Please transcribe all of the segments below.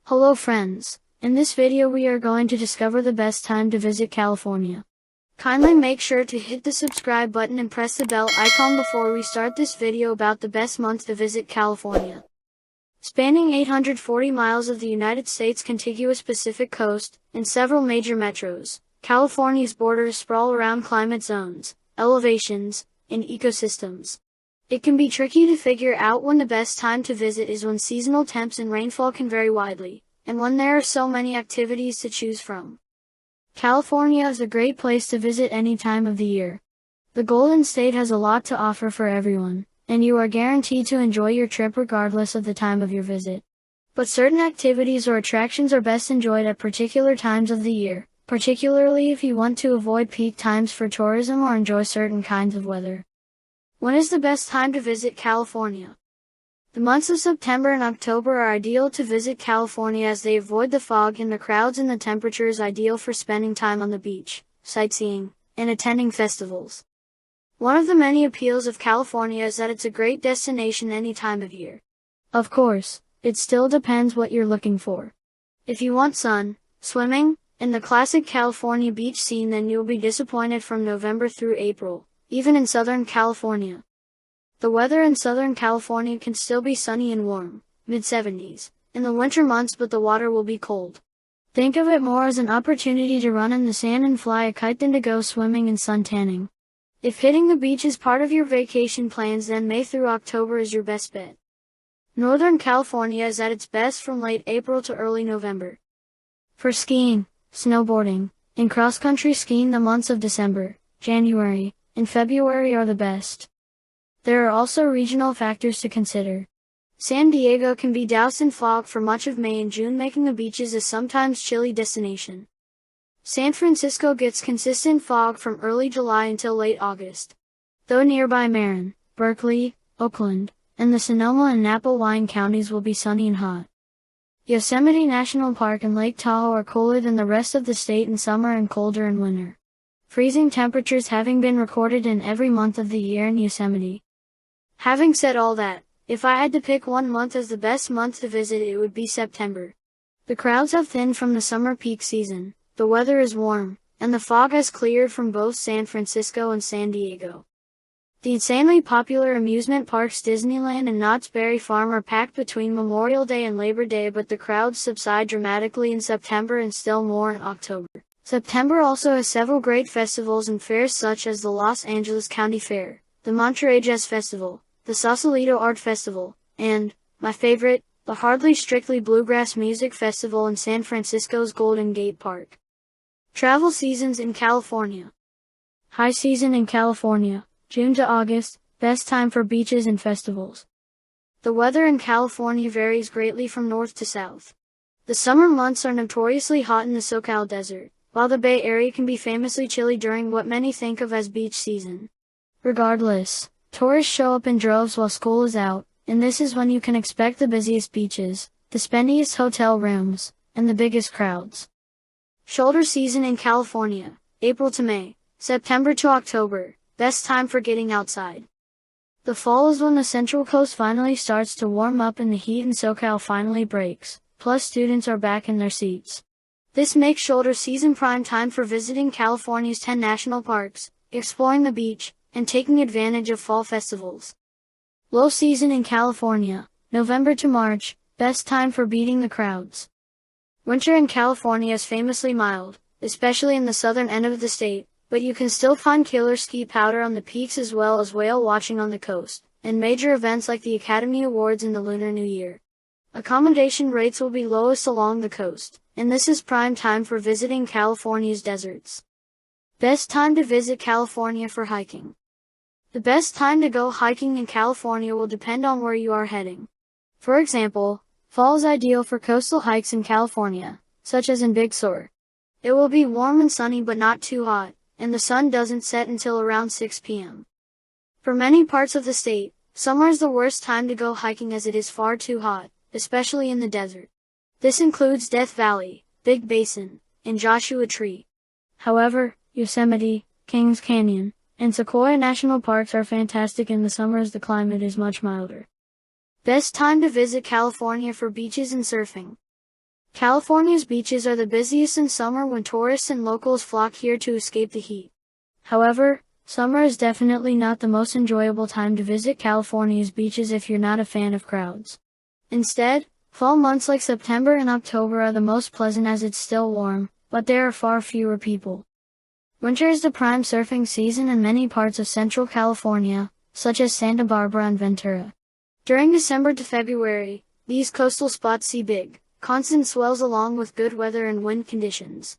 Hello friends, in this video we are going to discover the best time to visit California. Kindly make sure to hit the subscribe button and press the bell icon before we start this video about the best month to visit California. Spanning 840 miles of the United States contiguous Pacific coast, and several major metros, California's borders sprawl around climate zones, elevations, and ecosystems. It can be tricky to figure out when the best time to visit is when seasonal temps and rainfall can vary widely, and when there are so many activities to choose from. California is a great place to visit any time of the year. The Golden State has a lot to offer for everyone, and you are guaranteed to enjoy your trip regardless of the time of your visit. But certain activities or attractions are best enjoyed at particular times of the year, particularly if you want to avoid peak times for tourism or enjoy certain kinds of weather. When is the best time to visit California? The months of September and October are ideal to visit California as they avoid the fog and the crowds, and the temperature is ideal for spending time on the beach, sightseeing, and attending festivals. One of the many appeals of California is that it's a great destination any time of year. Of course, it still depends what you're looking for. If you want sun, swimming, and the classic California beach scene, then you'll be disappointed from November through April. Even in Southern California. The weather in Southern California can still be sunny and warm, mid-70s, in the winter months, but the water will be cold. Think of it more as an opportunity to run in the sand and fly a kite than to go swimming and sun tanning. If hitting the beach is part of your vacation plans, then May through October is your best bet. Northern California is at its best from late April to early November. For skiing, snowboarding, and cross-country skiing, the months of December, January, and February are the best. There are also regional factors to consider. San Diego can be doused in fog for much of May and June, making the beaches a sometimes chilly destination. San Francisco gets consistent fog from early July until late August. Though nearby Marin, Berkeley, Oakland, and the Sonoma and Napa Wine counties will be sunny and hot. Yosemite National Park and Lake Tahoe are cooler than the rest of the state in summer and colder in winter. Freezing temperatures having been recorded in every month of the year in Yosemite. Having said all that, if I had to pick one month as the best month to visit, it would be September. The crowds have thinned from the summer peak season, the weather is warm, and the fog has cleared from both San Francisco and San Diego. The insanely popular amusement parks Disneyland and Knott's Berry Farm are packed between Memorial Day and Labor Day, but the crowds subside dramatically in September and still more in October. September also has several great festivals and fairs such as the Los Angeles County Fair, the Monterey Jazz Festival, the Sausalito Art Festival, and, my favorite, the Hardly Strictly Bluegrass Music Festival in San Francisco's Golden Gate Park. Travel seasons in California. High season in California, June to August, best time for beaches and festivals. The weather in California varies greatly from north to south. The summer months are notoriously hot in the SoCal desert, while the Bay Area can be famously chilly during what many think of as beach season. Regardless, tourists show up in droves while school is out, and this is when you can expect the busiest beaches, the spendiest hotel rooms, and the biggest crowds. Shoulder season in California, April to May, September to October, best time for getting outside. The fall is when the Central Coast finally starts to warm up and the heat in SoCal finally breaks, plus students are back in their seats. This makes shoulder season prime time for visiting California's 10 national parks, exploring the beach, and taking advantage of fall festivals. Low season in California, November to March, best time for beating the crowds. Winter in California is famously mild, especially in the southern end of the state, but you can still find killer ski powder on the peaks as well as whale watching on the coast, and major events like the Academy Awards and the Lunar New Year. Accommodation rates will be lowest along the coast, and this is prime time for visiting California's deserts. Best time to visit California for hiking. The best time to go hiking in California will depend on where you are heading. For example, fall is ideal for coastal hikes in California, such as in Big Sur. It will be warm and sunny but not too hot, and the sun doesn't set until around 6 p.m. For many parts of the state, summer is the worst time to go hiking as it is far too hot, especially in the desert. This includes Death Valley, Big Basin, and Joshua Tree. However, Yosemite, Kings Canyon, and Sequoia National Parks are fantastic in the summer as the climate is much milder. Best time to visit California for beaches and surfing. California's beaches are the busiest in summer when tourists and locals flock here to escape the heat. However, summer is definitely not the most enjoyable time to visit California's beaches if you're not a fan of crowds. Instead, fall months like September and October are the most pleasant as it's still warm, but there are far fewer people. Winter is the prime surfing season in many parts of Central California, such as Santa Barbara and Ventura. During December to February, these coastal spots see big, constant swells along with good weather and wind conditions.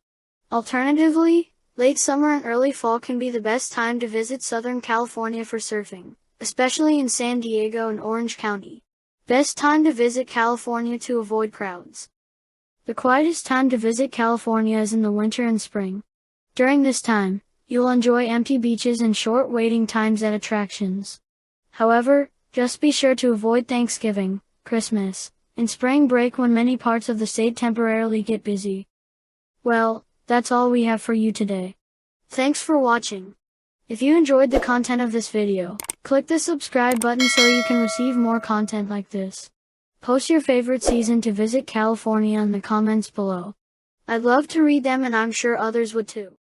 Alternatively, late summer and early fall can be the best time to visit Southern California for surfing, especially in San Diego and Orange County. Best time to visit California to avoid crowds. The quietest time to visit California is in the winter and spring. During this time, you'll enjoy empty beaches and short waiting times at attractions. However, just be sure to avoid Thanksgiving, Christmas, and spring break when many parts of the state temporarily get busy. Well, that's all we have for you today. Thanks for watching. If you enjoyed the content of this video, click the subscribe button so you can receive more content like this. Post your favorite season to visit California in the comments below. I'd love to read them and I'm sure others would too.